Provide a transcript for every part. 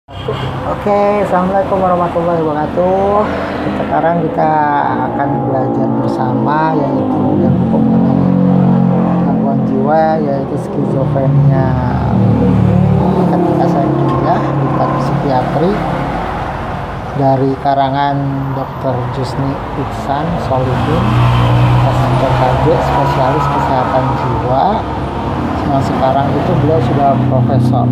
Oke, assalamualaikum warahmatullahi wabarakatuh. Sekarang kita akan belajar bersama yaitu yang mengenai gangguan jiwa yaitu skizofrenia. Ketika saya kuliah di psikiatri dari karangan Dr. Jusni Ihsan Solihin, SMPKJ, spesialis kesehatan jiwa. Nah, sekarang itu beliau sudah profesor.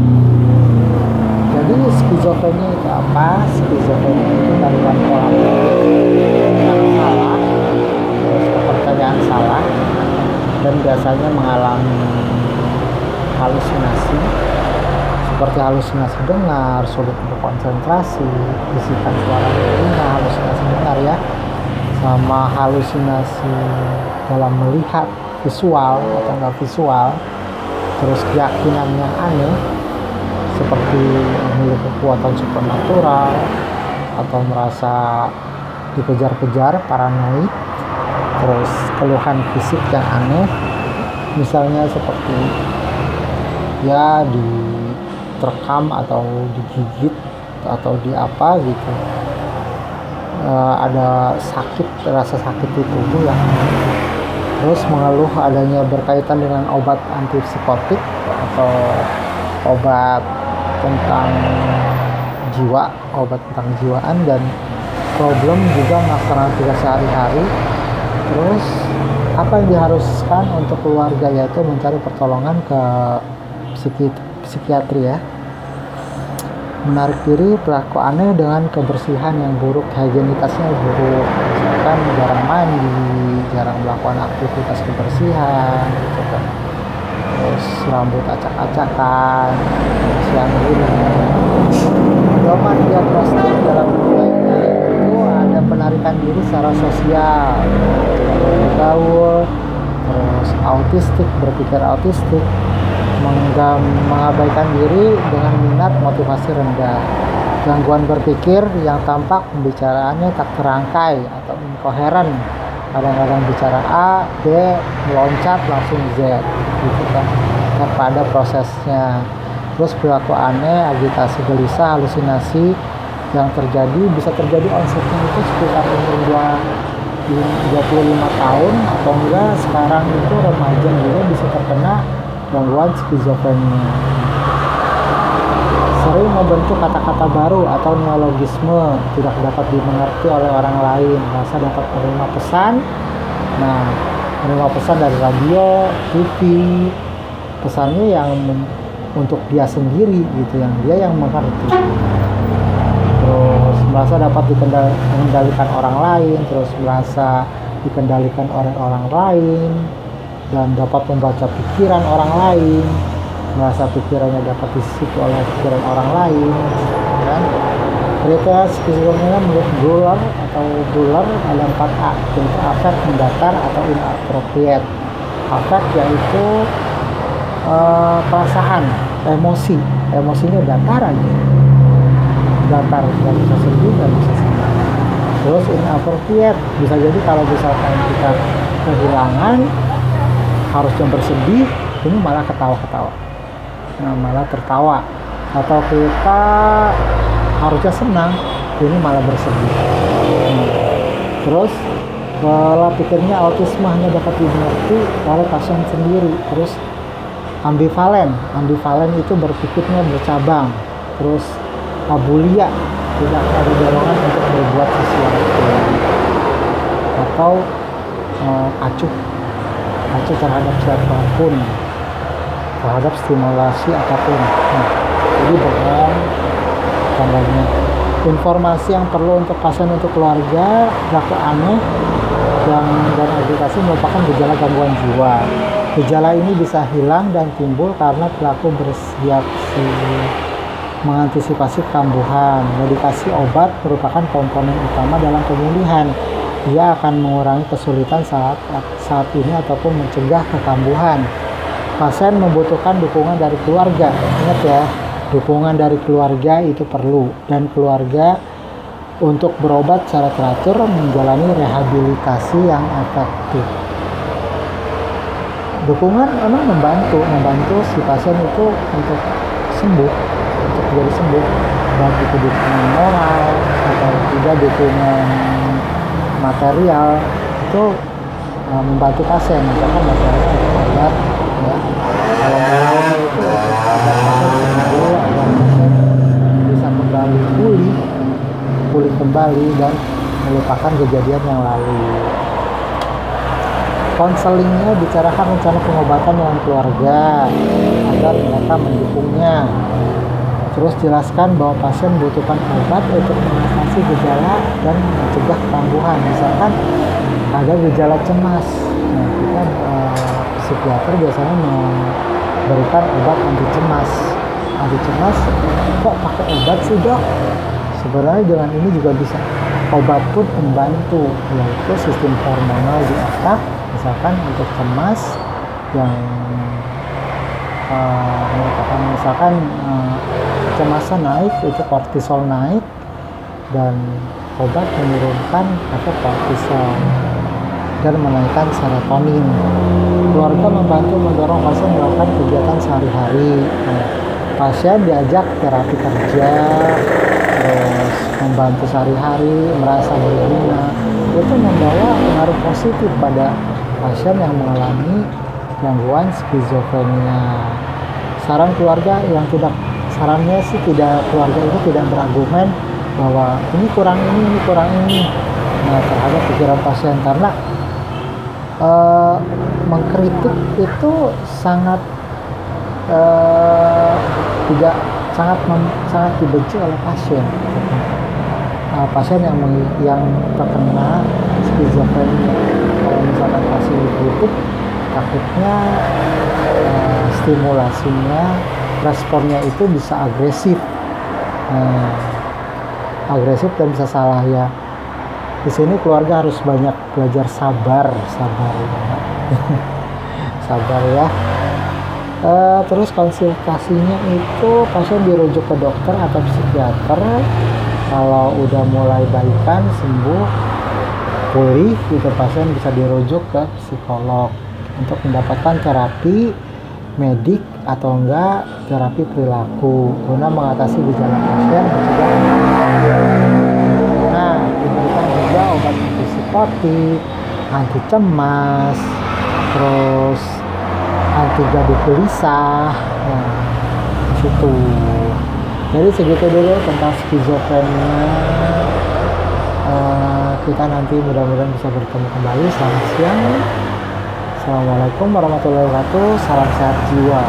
Jadi skizofrenia itu apa? Skizofrenia itu gangguan pola pikir yang salah, terus kepercayaan salah, dan biasanya mengalami halusinasi, seperti halusinasi dengar, sulit berkonsentrasi, bisikan suara telinga, halusinasi dengar ya, sama halusinasi dalam melihat visual atau nggak visual, terus keyakinan yang aneh, seperti memiliki kekuatan supernatural atau merasa dikejar-kejar, paranoid, terus keluhan fisik yang aneh, misalnya seperti ya diterkam atau digigit atau di apa gitu, ada sakit, rasa sakit di tubuh yang aneh, terus mengeluh adanya berkaitan dengan obat antipsikotik atau obat tentang jiwa, obat tentang jiwaan, dan problem juga melaksanakan tugas sehari-hari. Terus apa yang diharuskan untuk keluarga yaitu mencari pertolongan ke psikiatri ya. Menarik diri, perilaku aneh dengan kebersihan yang buruk, higienitasnya buruk, misalkan jarang mandi, jarang melakukan aktivitas kebersihan gitu kan. Terus rambut acak-acakan, siang ini. Pedoman diagnostik dalam lainnya itu ada penarikan diri secara sosial, tidak bergaul, terus autistik, berpikir autistik, mengabaikan diri dengan minat motivasi rendah, gangguan berpikir yang tampak pembicaraannya tak terangkai atau inkoheren, kadang-kadang bicara A, B, meloncat langsung Z gitu kan, pada prosesnya. Terus perilaku aneh, agitasi gelisah, halusinasi yang bisa terjadi onsetnya itu sekitar umur 25 tahun atau enggak sekarang itu remaja juga bisa terkena gangguan skizofrenia. Sering membentuk kata-kata baru atau neologisme, tidak dapat dimengerti oleh orang lain, merasa dapat menerima pesan. Nah, menerima pesan dari radio, TV, pesannya yang untuk dia sendiri gitu, yang dia yang mengerti. Terus merasa dapat dikendalikan orang lain, terus merasa dikendalikan oleh orang lain, dan dapat membaca pikiran orang lain, merasa pikirannya dapat disisipi oleh pikiran orang lain kan. Kriteria skizofrenia menurut Buller ada 4A, yaitu affect, mendatar atau inappropriate. Affect yaitu perasaan, emosinya datar aja, datar, nggak bisa sedih, nggak bisa senang. Terus inappropriate, bisa jadi kalau misalkan kita kehilangan harusnya bersedih, ini malah ketawa-ketawa, malah tertawa, atau kita harusnya senang, ini malah bersedih. Terus pola pikirnya autisme hanya dapat dimengerti oleh pasien sendiri. Terus ambivalen itu berpikirnya bercabang. Terus abulia, tidak ada dorongan untuk berbuat sesuatu, atau acuh terhadap siapapun, terhadap stimulasi apapun. Jadi bengong tandanya. Informasi yang perlu untuk pasien, untuk keluarga, perilaku aneh dan agitasi merupakan gejala gangguan jiwa. Gejala ini bisa hilang dan timbul karena pelaku bersiap mengantisipasi kambuhan. Medikasi obat merupakan komponen utama dalam pemulihan. Ia akan mengurangi kesulitan saat ini ataupun mencegah kekambuhan. Pasien membutuhkan dukungan dari keluarga. Ingat ya, dukungan dari keluarga itu perlu, dan keluarga untuk berobat secara teratur, menjalani rehabilitasi yang efektif. Dukungan memang membantu si pasien itu untuk sembuh, untuk jadi sembuh. baik itu dukungan moral atau juga dukungan material itu membantu pasien, misalkan materialnya untuk obat ya. Kalau moralnya itu agar pasien sembuh, agar pasien bisa kembali pulih kembali dan melupakan kejadian yang lalu. Konselingnya bicarakan rencana pengobatan dengan keluarga agar mereka mendukungnya. Terus jelaskan bahwa pasien membutuhkan obat untuk mengatasi gejala dan mencegah kambuhan. Misalkan ada gejala cemas, nah kita psikiater biasanya memberikan obat anti cemas. Kok pakai obat sih dok? Sebenarnya dengan ini juga bisa. Obat pun membantu, yaitu sistem hormonal di otak. Misalkan untuk cemas yang merupakan misalkan kecemasan naik, itu kortisol naik, dan obat menurunkan efek kortisol dan menaikkan serotonin. Keluarga membantu mendorong pasien melakukan kegiatan sehari-hari. Pasien diajak terapi kerja, terus membantu sehari-hari, merasa berguna. Itu membawa pengaruh positif pada pasien yang mengalami gangguan skizofrenia. Sarannya sih keluarga itu tidak berargumen bahwa ini kurang ini. Nah, terhadap pikiran pasien, karena mengkritik itu sangat dibenci oleh pasien. Pasien yang terkena skizofrenia, kalau misalkan pasien dikritik, takutnya stimulasinya, responnya itu bisa agresif dan bisa salah ya. Di sini keluarga harus banyak belajar sabar ya. Sabar ya. Terus konsultasinya itu pasien dirujuk ke dokter atau psikiater. Kalau udah mulai baikan, sembuh, pulih, gitu, pasien bisa dirujuk ke psikolog untuk mendapatkan terapi medik atau enggak terapi perilaku guna mengatasi gejala pasien. Nah, diberikan juga obat antipsikotik, anti cemas, terus anti gaduh gelisah. Nah, situ. Jadi segitu dulu tentang skizofrenia. Kita nanti mudah-mudahan bisa bertemu kembali. Selamat siang. Assalamualaikum warahmatullahi wabarakatuh. Salam sehat jiwa.